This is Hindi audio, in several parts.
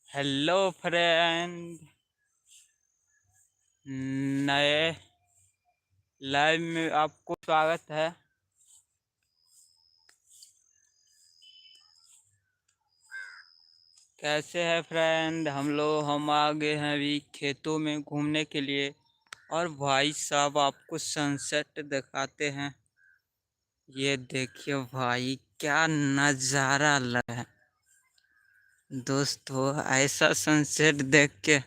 Hello friend. नए लाइव में आपको स्वागत है। कैसे है फ्रेंड? हम आ गए हैं अभी खेतों में घूमने के लिए। और भाई साहब आपको सनसेट दिखाते हैं। ये देखिए भाई, क्या नज़ारा लग है दोस्तों। ऐसा सनसेट देख के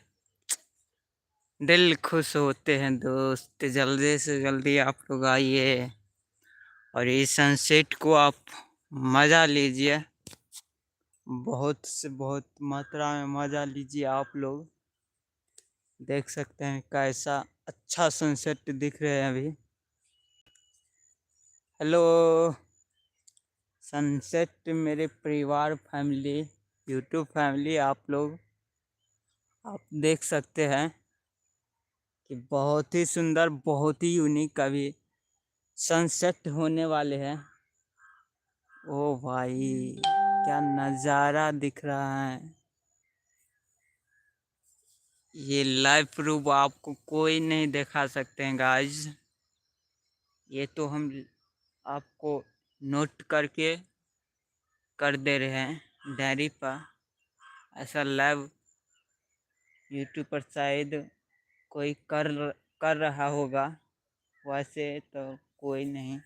दिल खुश होते हैं दोस्त। जल्दी से जल्दी आप लोग आइए और इस सनसेट को आप मज़ा लीजिए। बहुत से बहुत मात्रा में मज़ा लीजिए। आप लोग देख सकते हैं कैसा अच्छा सनसेट दिख रहे हैं अभी। हेलो सनसेट मेरे परिवार फैमिली, यूट्यूब फैमिली, आप देख सकते हैं कि बहुत ही सुंदर, बहुत ही यूनिक अभी सनसेट होने वाले हैं। ओ भाई, क्या नज़ारा दिख रहा है। ये लाइव प्रूफ आपको कोई नहीं दिखा सकते हैं गाइज। ये तो हम आपको नोट करके कर दे रहे हैं डायरी पर। ऐसा लाइव यूट्यूब पर शायद कोई कर रहा होगा, वैसे तो कोई नहीं।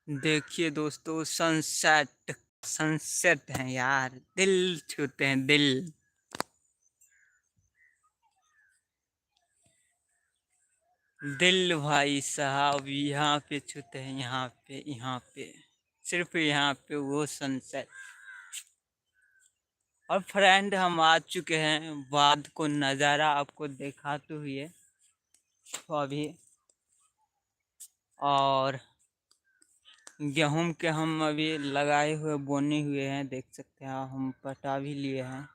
देखिए दोस्तों, सनसेट सनसेट है यार, दिल छूते हैं दिल। दिल भाई साहब यहाँ पे छूते हैं, यहाँ पे सिर्फ यहाँ पे वो सनसेट। और फ्रेंड हम आ चुके हैं, बाद को नज़ारा आपको दिखाते हुए तो अभी। और गेहूं के हम अभी लगाए हुए बोने हुए हैं, देख सकते हैं। हम पटा भी लिए हैं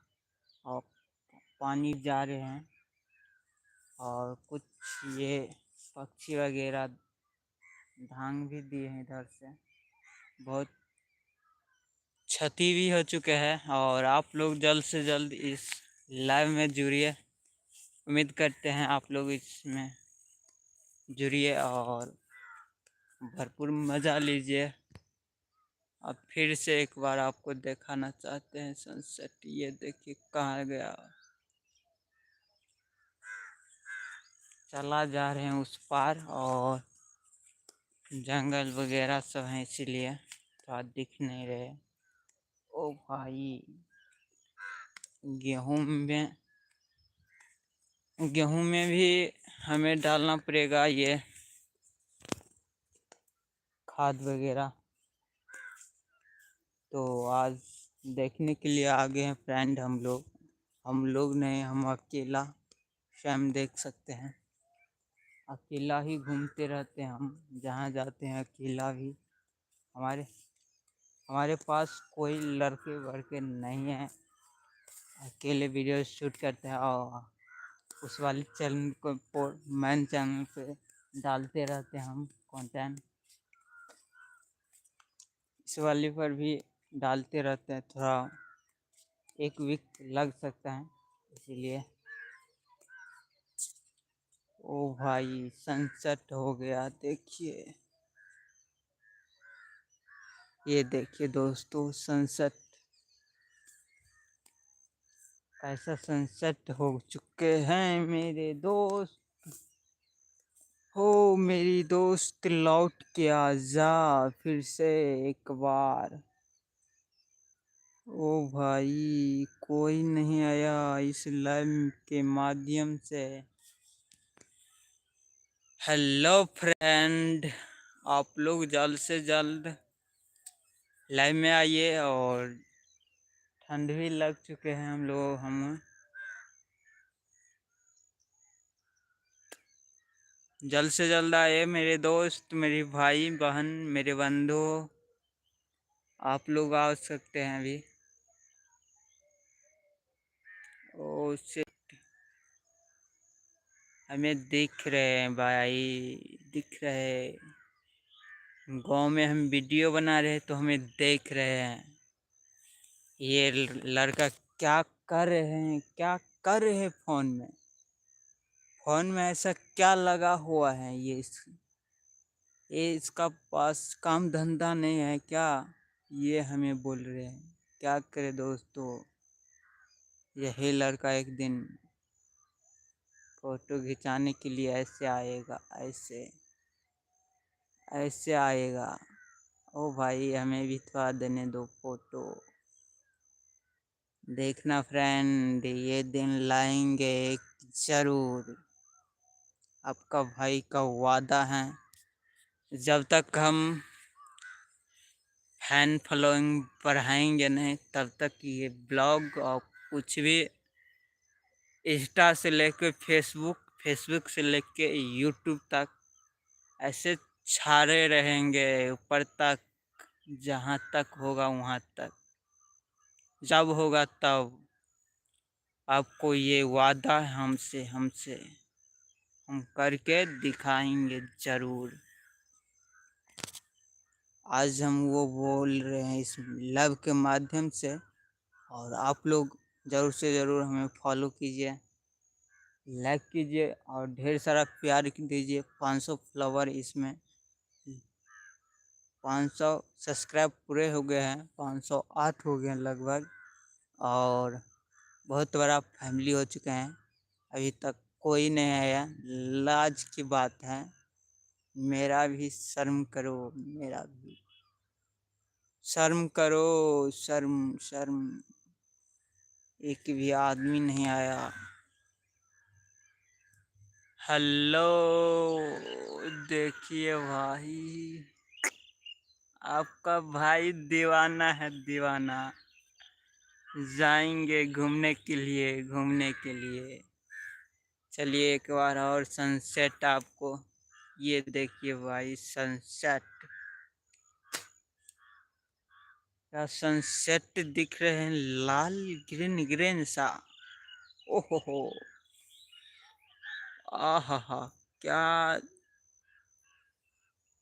और पानी जा रहे हैं। और कुछ ये पक्षी वगैरह धान भी दिए हैं इधर से। बहुत क्षति भी हो चुके हैं। और आप लोग जल्द से जल्द इस लाइव में जुड़िए। उम्मीद करते हैं आप लोग इसमें जुड़िए और भरपूर मज़ा लीजिए। अब फिर से एक बार आपको दिखाना चाहते हैं सनसेट। ये देखिए कहाँ गया, चला जा रहे हैं उस पार। और जंगल वगैरह सब हैं, इसीलिए तो दिख नहीं रहे। ओ भाई, गेहूं में गेहूं में भी हमें डालना पड़ेगा ये खाद वगैरह। तो आज देखने के लिए आ गए हैं फ्रेंड हम लोग नहीं, हम अकेला स्वयं देख सकते हैं। अकेला ही घूमते रहते हैं हम, जहाँ जाते हैं अकेला भी। हमारे हमारे पास कोई लड़के वड़के नहीं हैं। अकेले वीडियो शूट करते हैं और उस वाले चैनल को मेन चैनल पे डालते रहते हैं हम कंटेंट। इस वाले पर भी डालते रहते हैं। थोड़ा एक वीक लग सकता है, इसीलिए। ओ भाई, सनसेट हो गया, देखिए। ये देखिए दोस्तों, सनसेट कैसा सनसेट हो चुके हैं मेरे दोस्त। हो मेरी दोस्त, लौट के आजा फिर से एक बार। ओ भाई, कोई नहीं आया इस लाइव के माध्यम से। हेलो फ्रेंड, आप लोग जल्द से जल्द लाइव में आइए। और ठंड भी लग चुके हैं हम जल्द से जल्द आए मेरे दोस्त, मेरे भाई बहन, मेरे बंधु। आप लोग आ सकते हैं अभी। ओ से हमें दिख रहे हैं भाई, दिख रहे। गांव में हम वीडियो बना रहे हैं तो हमें देख रहे हैं ये लड़का क्या कर रहे हैं, क्या कर रहे हैं फोन में। फोन में ऐसा क्या लगा हुआ है ये इसका पास काम धंधा नहीं है क्या, ये हमें बोल रहे हैं। क्या करे दोस्तों, यही लड़का एक दिन फोटो खिंचाने के लिए ऐसे आएगा, ऐसे ऐसे आएगा। ओ भाई हमें भी थोड़ा देने दो फोटो। देखना फ्रेंड, ये दिन लाएंगे जरूर। आपका भाई का वादा है। जब तक हम फैन फॉलोइंग बढ़ाएंगे नहीं तब तक ये ब्लॉग और कुछ भी इंस्टा से लेके फेसबुक से लेके यूट्यूब तक ऐसे छाड़े रहेंगे ऊपर तक, जहाँ तक होगा वहाँ तक। जब होगा तब आपको ये वादा है हमसे हमसे हम करके दिखाएंगे जरूर। आज हम वो बोल रहे हैं इस लव के माध्यम से, और आप लोग ज़रूर से ज़रूर हमें फॉलो कीजिए, लाइक कीजिए और ढेर सारा प्यार दीजिए। 500 फ्लावर इसमें 500 सब्सक्राइब पूरे हो गए हैं, 508 हो गए हैं लगभग, और बहुत बड़ा फैमिली हो चुके हैं। अभी तक कोई नहीं आया, लाज की बात है। मेरा भी शर्म करो, मेरा भी शर्म करो, शर्म शर्म। एक भी आदमी नहीं आया। हेलो, देखिए भाई, आपका भाई दीवाना है, दीवाना। जाएंगे घूमने के लिए, घूमने के लिए। चलिए एक बार और सनसेट आपको ये देखिए भाई, सनसेट। क्या सनसेट दिख रहे हैं, लाल ग्रीन ग्रीन सा। ओहो हो, आहा, क्या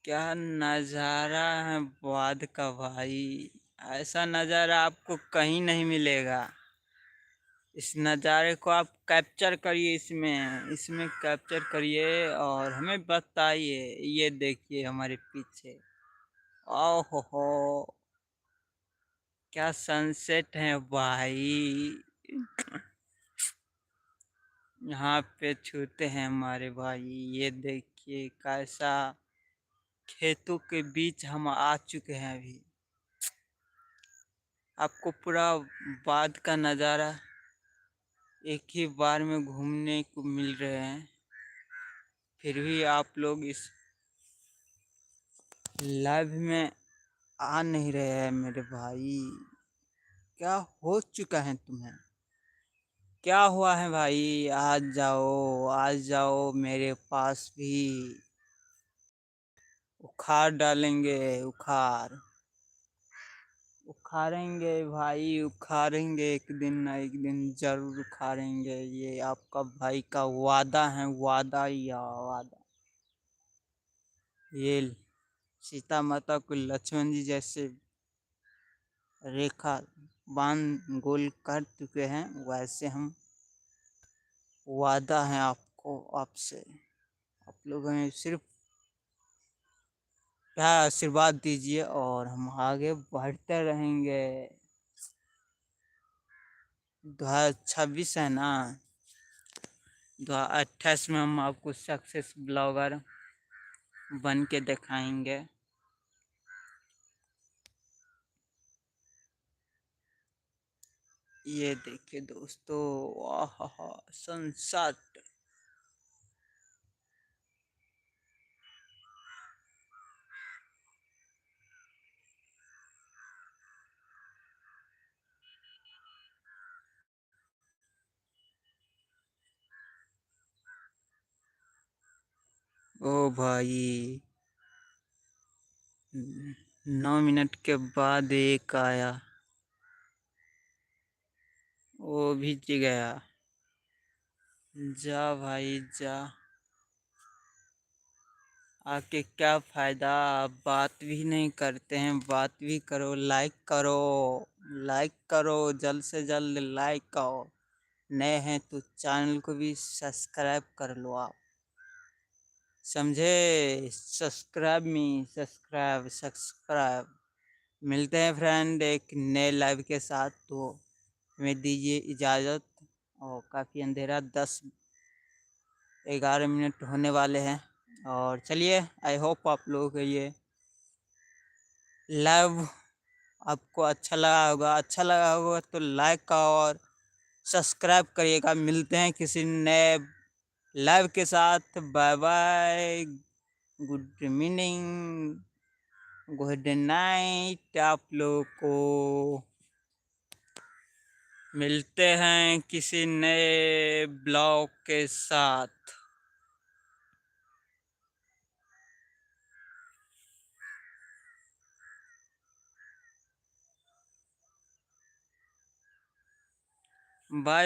क्या नज़ारा है बाद का भाई। ऐसा नज़ारा आपको कहीं नहीं मिलेगा। इस नज़ारे को आप कैप्चर करिए, इसमें इसमें कैप्चर करिए और हमें बताइए। ये देखिए हमारे पीछे, ओहो हो, क्या सनसेट है भाई। यहाँ पे छूते हैं हमारे भाई। ये देखिए कैसा खेतों के बीच हम आ चुके हैं अभी। आपको पूरा बाद का नज़ारा एक ही बार में घूमने को मिल रहे हैं, फिर भी आप लोग इस लाइव में आ नहीं रहे हैं मेरे भाई। क्या हो चुका है तुम्हें, क्या हुआ है भाई। आ जाओ मेरे पास भी। उखाड़ डालेंगे, उखाड़ेंगे भाई, उखाड़ेंगे एक दिन ना एक दिन जरूर उखाड़ेंगे। ये आपका भाई का वादा है, वादा या वादा। ये सीता माता को लक्ष्मण जी जैसे रेखा बांध गोल कर चुके हैं, वैसे हम वादा है आपको, आपसे। आप लोग हमें सिर्फ प्यार आशीर्वाद दीजिए और हम आगे बढ़ते रहेंगे। 2026 है ना, 2028 में हम आपको सक्सेस ब्लॉगर बन के दिखाएंगे। ये देखिए दोस्तों, आहा, सनसेट। ओ भाई, 9 मिनट के बाद एक आया, वो भी गया। जा भाई जा, आके क्या फ़ायदा, आप बात भी नहीं करते हैं, बात भी करो, लाइक करो, जल्द से जल्द लाइक करो। नए हैं तो चैनल को भी सब्सक्राइब कर लो आप, समझे? सब्सक्राइब। मिलते हैं फ्रेंड एक नए लाइव के साथ, तो हमें दीजिए इजाज़त। और काफ़ी अंधेरा 10-11 मिनट होने वाले हैं। और चलिए, आई होप आप लोगों को ये लाइव आपको अच्छा लगा होगा तो लाइक का और सब्सक्राइब करिएगा। मिलते हैं किसी नए लाइव के साथ। Bye bye, good evening, good night आप लोगों को। मिलते हैं किसी नए ब्लॉग के साथ। बाय।